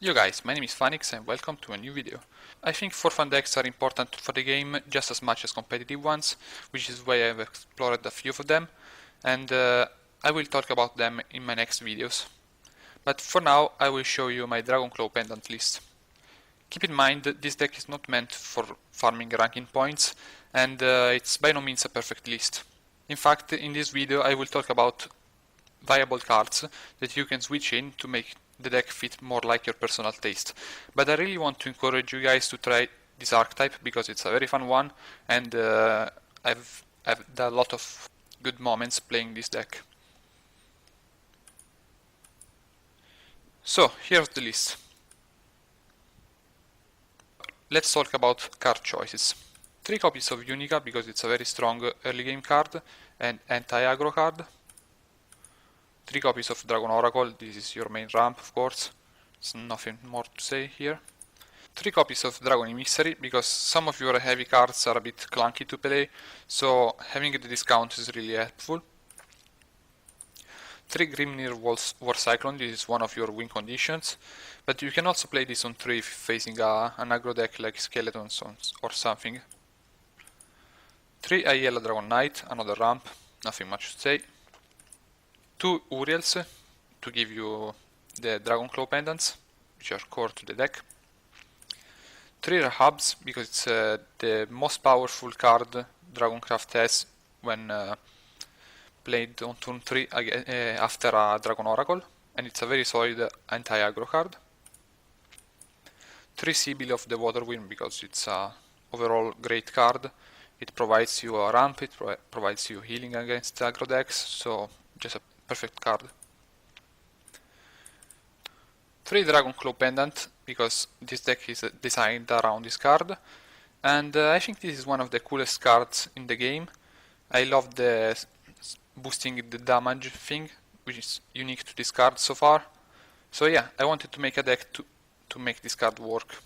Yo guys, my name is Phoenix and welcome to a new video. I think for fun decks are important for the game just as much as competitive ones, which is why I've explored a few of them, and I will talk about them in my next videos. But for now, I will show you my Dragonclaw Pendant list. Keep in mind that this deck is not meant for farming ranking points, and it's by no means a perfect list. In fact, in this video I will talk about viable cards that you can switch in to make the deck fit more like your personal taste. But I really want to encourage you guys to try this archetype because it's a very fun one, and I've had a lot of good moments playing this deck. So here's the list. Let's talk about card choices. 3 copies of Unica because it's a very strong early game card and anti-aggro card. 3 copies of Dragon Oracle, this is your main ramp of course, there's nothing more to say here. 3 copies of Dragon Emissary, because some of your heavy cards are a bit clunky to play, so having the discount is really helpful. 3 Grimnir War Cyclone, this is one of your win conditions, but you can also play this on 3 if facing an aggro deck like Skeletons or something. 3 Aiella Dragon Knight, another ramp, nothing much to say. 2 Uriels to give you the Dragonclaw pendants, which are core to the deck. 3 Rahabs, because it's the most powerful card Dragoncraft has when played on turn 3 after a Dragon Oracle, and it's a very solid anti-aggro card. 3 Sibyl of the Waterwind, because it's a overall great card. It provides you a ramp, it provides you healing against aggro decks, so just a perfect card. 3 Dragonclaw Pendant, because this deck is designed around this card, and I think this is one of the coolest cards in the game. I love the boosting the damage thing, which is unique to this card so far. So yeah, I wanted to make a deck to make this card work.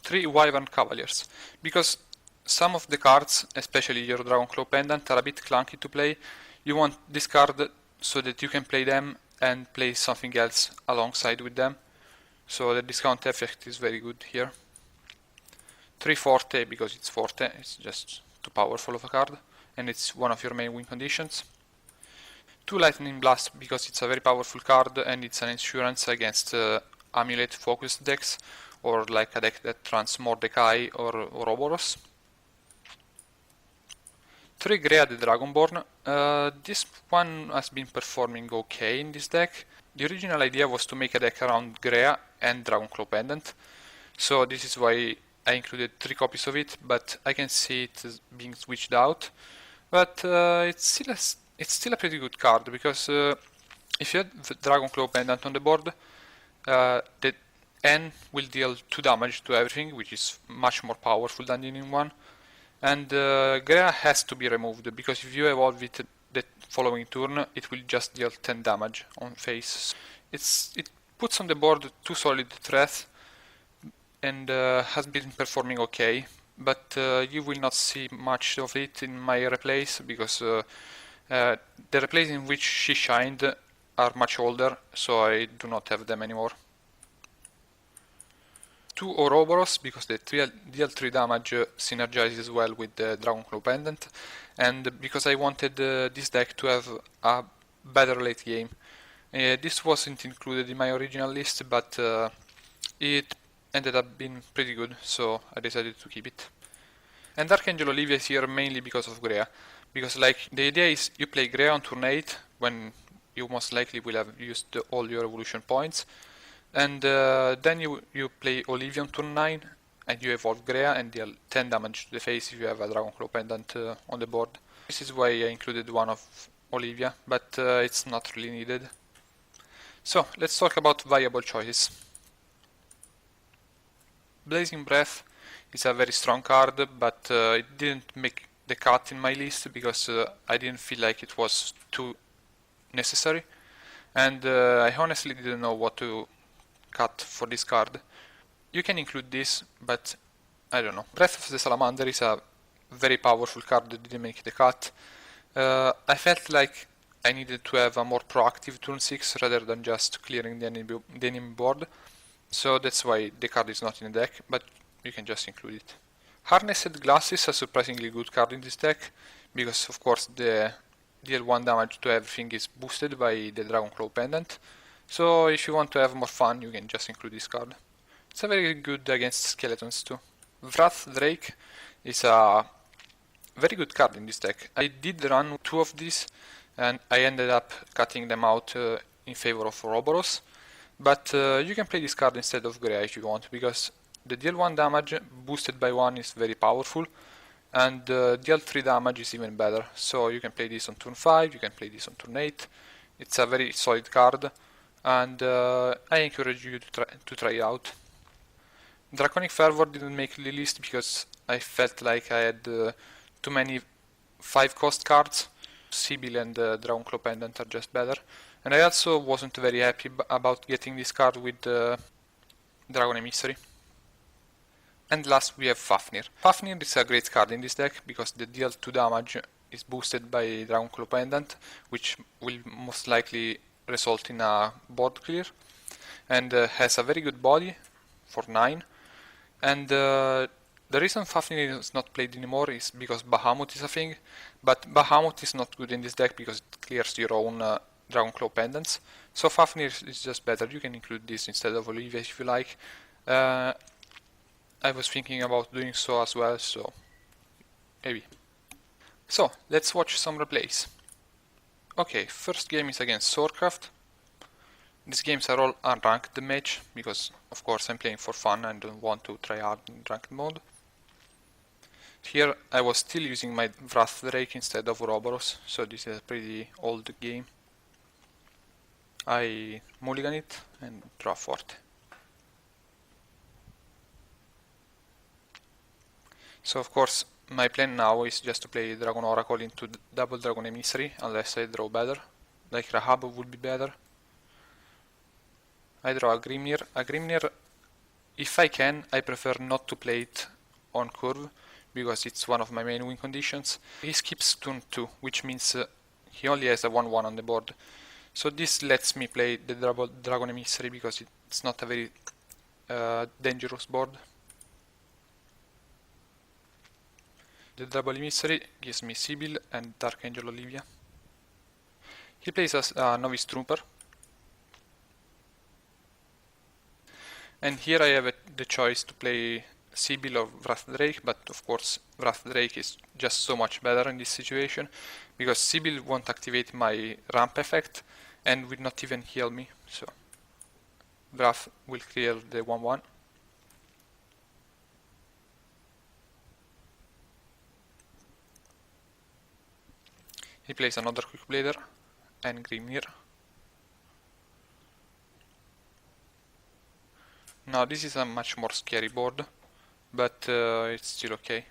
3 Wyvern Cavaliers, because some of the cards, especially your Dragonclaw Pendant, are a bit clunky to play. You want this card so that you can play them and play something else alongside with them. So the discount effect is very good here. 3 Forte, because it's Forte, it's just too powerful of a card, and it's one of your main win conditions. 2 Lightning Blast, because it's a very powerful card and it's an insurance against amulet focused decks, or like a deck that runs Mordecai or Ouroboros. 3 Grea the Dragonborn. This one has been performing okay in this deck. The original idea was to make a deck around Grea and Dragonclaw Pendant, so this is why I included 3 copies of it, but I can see it as being switched out. But it's still a pretty good card, because if you have Dragonclaw Pendant on the board, the N will deal 2 damage to everything, which is much more powerful than the in one. And Grea has to be removed, because if you evolve it the following turn, it will just deal 10 damage on face. It puts on the board 2 solid threats, and has been performing okay, but you will not see much of it in my replays, because the replays in which she shined are much older, so I do not have them anymore. 2 Ouroboros, because the deal 3 damage synergizes well with the Dragonclaw Pendant, and because I wanted this deck to have a better late game. This wasn't included in my original list, but it ended up being pretty good, so I decided to keep it. And Archangel Olivia is here mainly because of Grea, because like the idea is you play Grea on turn 8, when you most likely will have used all your evolution points, and then you play Olivia on turn 9, and you evolve Grea and deal 10 damage to the face if you have a Dragonclaw Pendant on the board. This is why I included one of Olivia, but it's not really needed. So let's talk about viable choices. Blazing Breath is a very strong card, but it didn't make the cut in my list because I didn't feel like it was too necessary, and I honestly didn't know what to cut for this card. You can include this, but I don't know. Breath of the Salamander is a very powerful card that didn't make the cut. I felt like I needed to have a more proactive turn 6 rather than just clearing the enemy board. So that's why the card is not in the deck, but you can just include it. Harnessed Glasses is a surprisingly good card in this deck, because of course the deal 1 damage to everything is boosted by the Dragonclaw Pendant. So if you want to have more fun, you can just include this card. It's a very good against skeletons too. Wrath Drake is a very good card in this deck. I did run 2 of these, and I ended up cutting them out in favor of Ouroboros. But you can play this card instead of Grea if you want, because the deal 1 damage boosted by 1 is very powerful, and deal 3 damage is even better. So you can play this on turn 5, you can play this on turn 8. It's a very solid card, and I encourage you to try it out. Draconic Fervor didn't make the list because I felt like I had too many 5 cost cards. Sibyl and Dragonclaw Pendant are just better. And I also wasn't very happy about getting this card with Dragon Emissary. And last we have Fafnir. Fafnir is a great card in this deck because the deal 2 damage is boosted by Dragonclaw Pendant, which will most likely result in a board clear, and has a very good body for 9. And the reason Fafnir is not played anymore is because Bahamut is a thing, but Bahamut is not good in this deck because it clears your own Dragonclaw Pendants. So Fafnir is just better. You can include this instead of Olivia if you like. I was thinking about doing so as well, so maybe. So, let's watch some replays. Okay, first game is against Swordcraft. These games are all unranked match, because of course I'm playing for fun and don't want to try hard in ranked mode. Here I was still using my Wrath Drake instead of Ouroboros, so this is a pretty old game. I mulligan it and draw Forte. So of course my plan now is just to play Dragon Oracle into double Dragon Emissary, unless I draw better, like Rahab would be better. I draw a Grimnir. A Grimnir, if I can, I prefer not to play it on curve, because it's one of my main win conditions. He skips turn 2, which means he only has a 1-1 on the board. So this lets me play the double Dragon Emissary because it's not a very dangerous board. The double Emissary gives me Sibyl and Dark Angel Olivia. He plays as a Novice Trooper. And here I have the choice to play Sibyl or Wrath Drake, but of course Wrath Drake is just so much better in this situation, because Sibyl won't activate my ramp effect and will not even heal me, so Wrath will clear the 1-1. He plays another Quick Blader and Grimnir. Now this is a much more scary board, but it's still okay.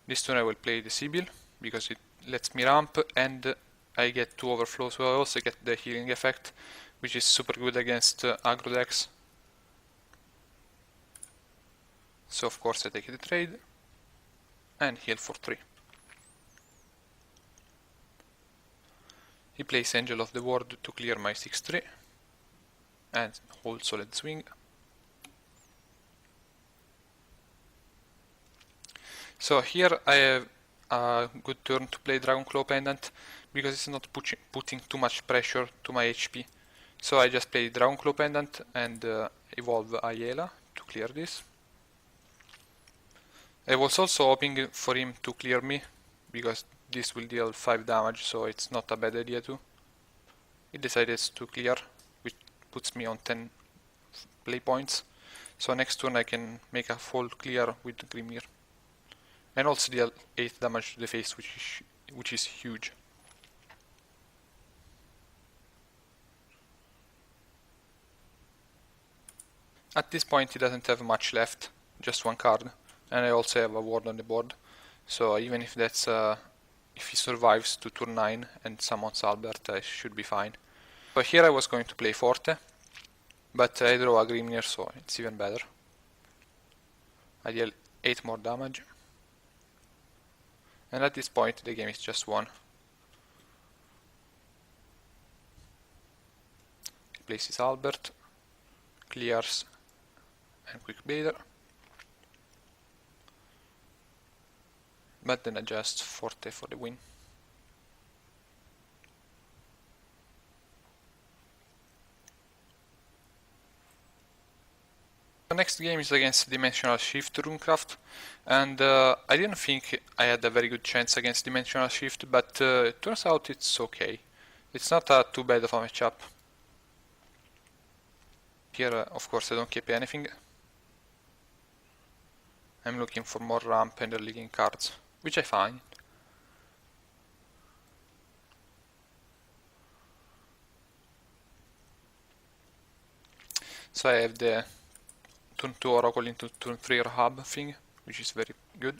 This turn I will play the Sibyl, because it lets me ramp and I get 2 overflow, so I also get the healing effect, which is super good against aggro decks. So of course I take the trade and heal for 3. He plays Angel of the Ward to clear my 6-3 and hold Solid Swing. So here I have a good turn to play Dragonclaw Pendant, because it's not putting too much pressure to my HP. So I just play Dragonclaw Pendant and evolve Ayala to clear this. I was also hoping for him to clear me, because this will deal 5 damage, so it's not a bad idea too. He decided to clear, which puts me on 10 play points. So next turn I can make a full clear with Grimnir. And also deal 8 damage to the face, which is huge. At this point he doesn't have much left, just 1 card, and I also have a ward on the board. So even if that's if he survives to turn 9 and summons Albert, I should be fine. So here I was going to play Forte, but I draw a Grimnir, so it's even better. I deal 8 more damage. And at this point the game is just won. places Albert, clears, and quick baiter. But then adjust Forte for the win. The next game is against Dimensional Shift Runecraft, and I didn't think I had a very good chance against Dimensional Shift, but it turns out it's okay. It's not too bad of a matchup. Here, of course, I don't keep anything. I'm looking for more ramp and early game cards, which I find. So I have the turn 2 Oracle into turn 3 Rahab thing, which is very good.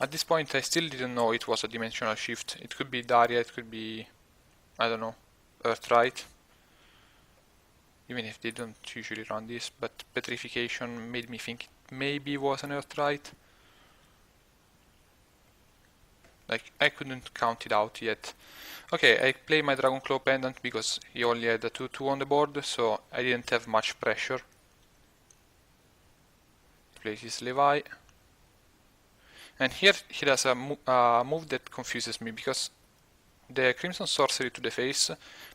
At this point I still didn't know it was a Dimensional Shift. It could be Daria, it could be, I don't know, Earthright. Even if they don't usually run this, but Petrification made me think it maybe was an Earthright. Like, I couldn't count it out yet. Okay, I play my Dragonclaw Pendant because he only had a 2-2 on the board, so I didn't have much pressure. Plays his Levi. And here he does a move that confuses me, because the Crimson Sorcery to the face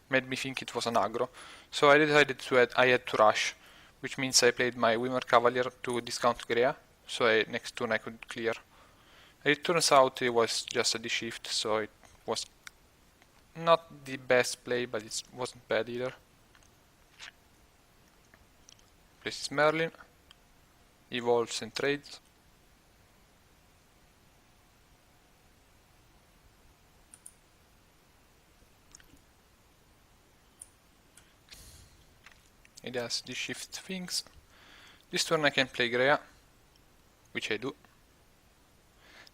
made me think it was an aggro. So I decided I had to rush, which means I played my Wimmer Cavalier to discount Grea, so next turn I could clear. It turns out it was just a D-shift, so it was not the best play, but it wasn't bad either. Places Merlin, evolves and trades. It does D-shift things. This turn I can play Grea, which I do.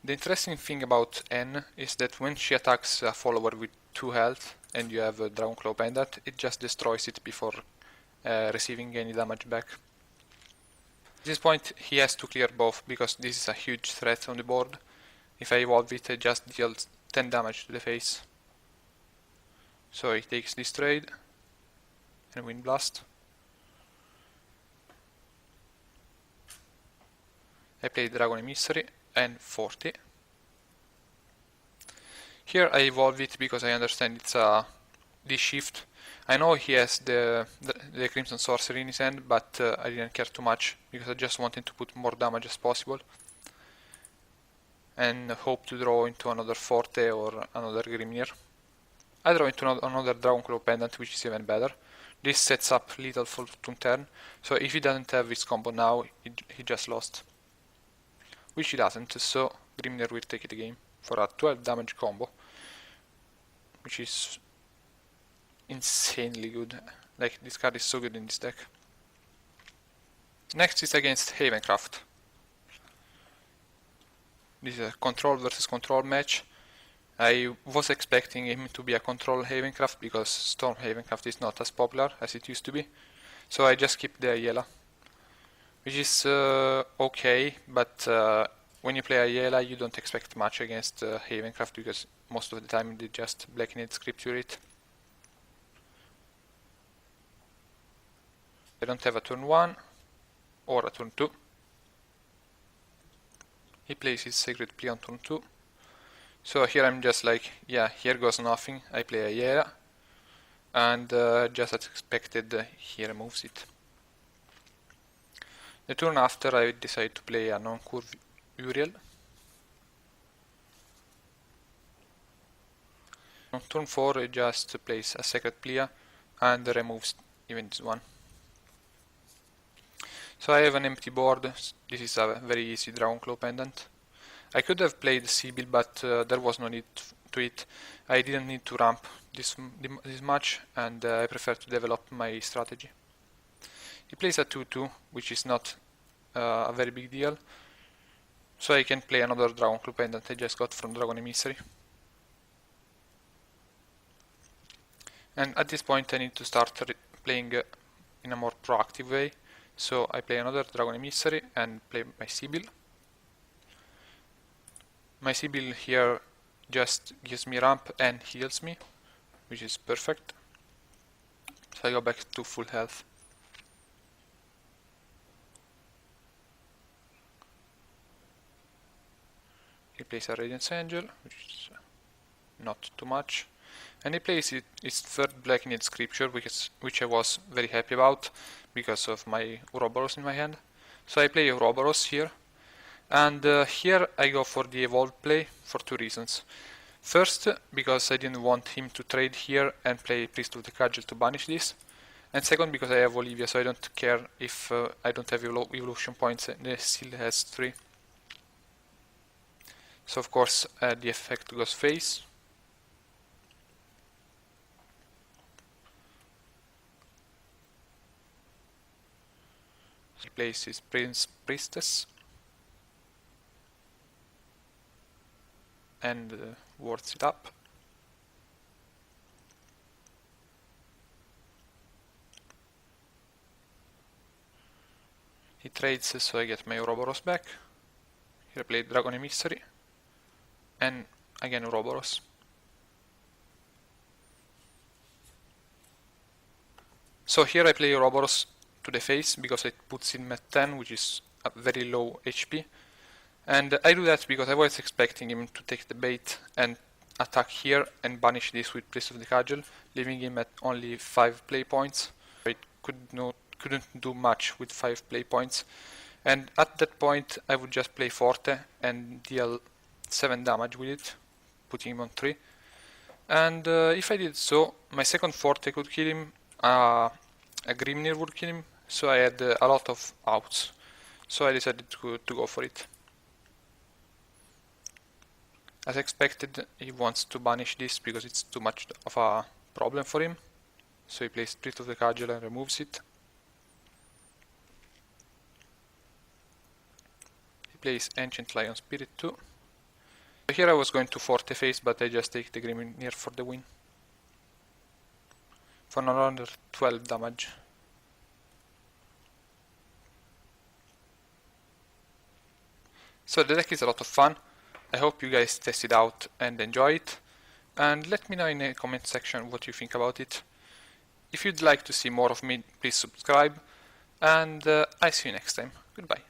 The interesting thing about N is that when she attacks a follower with 2 health and you have a Dragonclaw Pendant, it just destroys it before receiving any damage back. At this point he has to clear both, because this is a huge threat on the board. If I evolve it, I just deal 10 damage to the face. So he takes this trade and Wind Blast. I play Dragon Emissary and 40. Here I evolve it because I understand it's a D-shift. I know he has the Crimson Sorcery in his hand, but I didn't care too much because I just wanted to put more damage as possible and hope to draw into another Forte or another Grimnir. I draw into another Dragonclaw Pendant, which is even better. This sets up Lethal for turn, so if he doesn't have his combo now, he just lost. Which he doesn't, so Grimnir will take the game for a 12 damage combo, which is insanely good. Like, this card is so good in this deck. Next is against Havencraft. This is a control versus control match. I was expecting him to be a Control Havencraft because Storm Havencraft is not as popular as it used to be. So I just keep the Ayala, which is okay, but when you play Ayala you don't expect much against Havencraft because most of the time they just Blackened Scripture it. I don't have a turn 1 or a turn 2. He plays his Sacred Plea on turn 2. So here I'm just like, yeah, here goes nothing. I play Ayala, and just as expected, he removes it. The turn after I decide to play a non-curve Uriel. On turn 4 I just plays a Sacred Plea and removes even this one. So I have an empty board. This is a very easy Dragonclaw Pendant. I could have played Sibyl, but there was no need to it. I didn't need to ramp this much, and I prefer to develop my strategy. He plays a 2-2, which is not a very big deal. So I can play another Dragonclaw Pendant I just got from Dragon Emissary. And at this point I need to start playing in a more proactive way. So I play another Dragon Emissary and play my Sibyl. My Sibyl here just gives me ramp and heals me, which is perfect. So I go back to full health. He plays a Radiance Angel, which is not too much. And he plays his third Black Need Scripture, which I was very happy about because of my Ouroboros in my hand. So I play Ouroboros here. And here I go for the evolved play for two reasons. First, because I didn't want him to trade here and play Priest of the Cudgel to banish this. And second, because I have Olivia, so I don't care if I don't have evolution points and he still has 3. So of course the effect goes face. He plays his Priestess and wards it up. He trades so I get my Ouroboros back. Here I play Dragon Emissary and again Ouroboros. So here I play Ouroboros to the face because it puts him at 10, which is a very low HP. And I do that because I was expecting him to take the bait and attack here and banish this with Priest of the Cudgel, leaving him at only 5 play points. It couldn't do much with 5 play points. And at that point I would just play Forte and deal 7 damage with it, putting him on 3. And if I did so, my second Forte could kill him, a Grimnir would kill him, so I had a lot of outs. So I decided to go for it. As expected, he wants to banish this because it's too much of a problem for him. So he plays Priest of the Cudgel and removes it. He plays Ancient Lion Spirit too. Here I was going to Forte face, but I just take the Grimnir for the win. For another 12 damage. So the deck is a lot of fun. I hope you guys test it out and enjoy it. And let me know in the comment section what you think about it. If you'd like to see more of me, please subscribe. And I see you next time. Goodbye.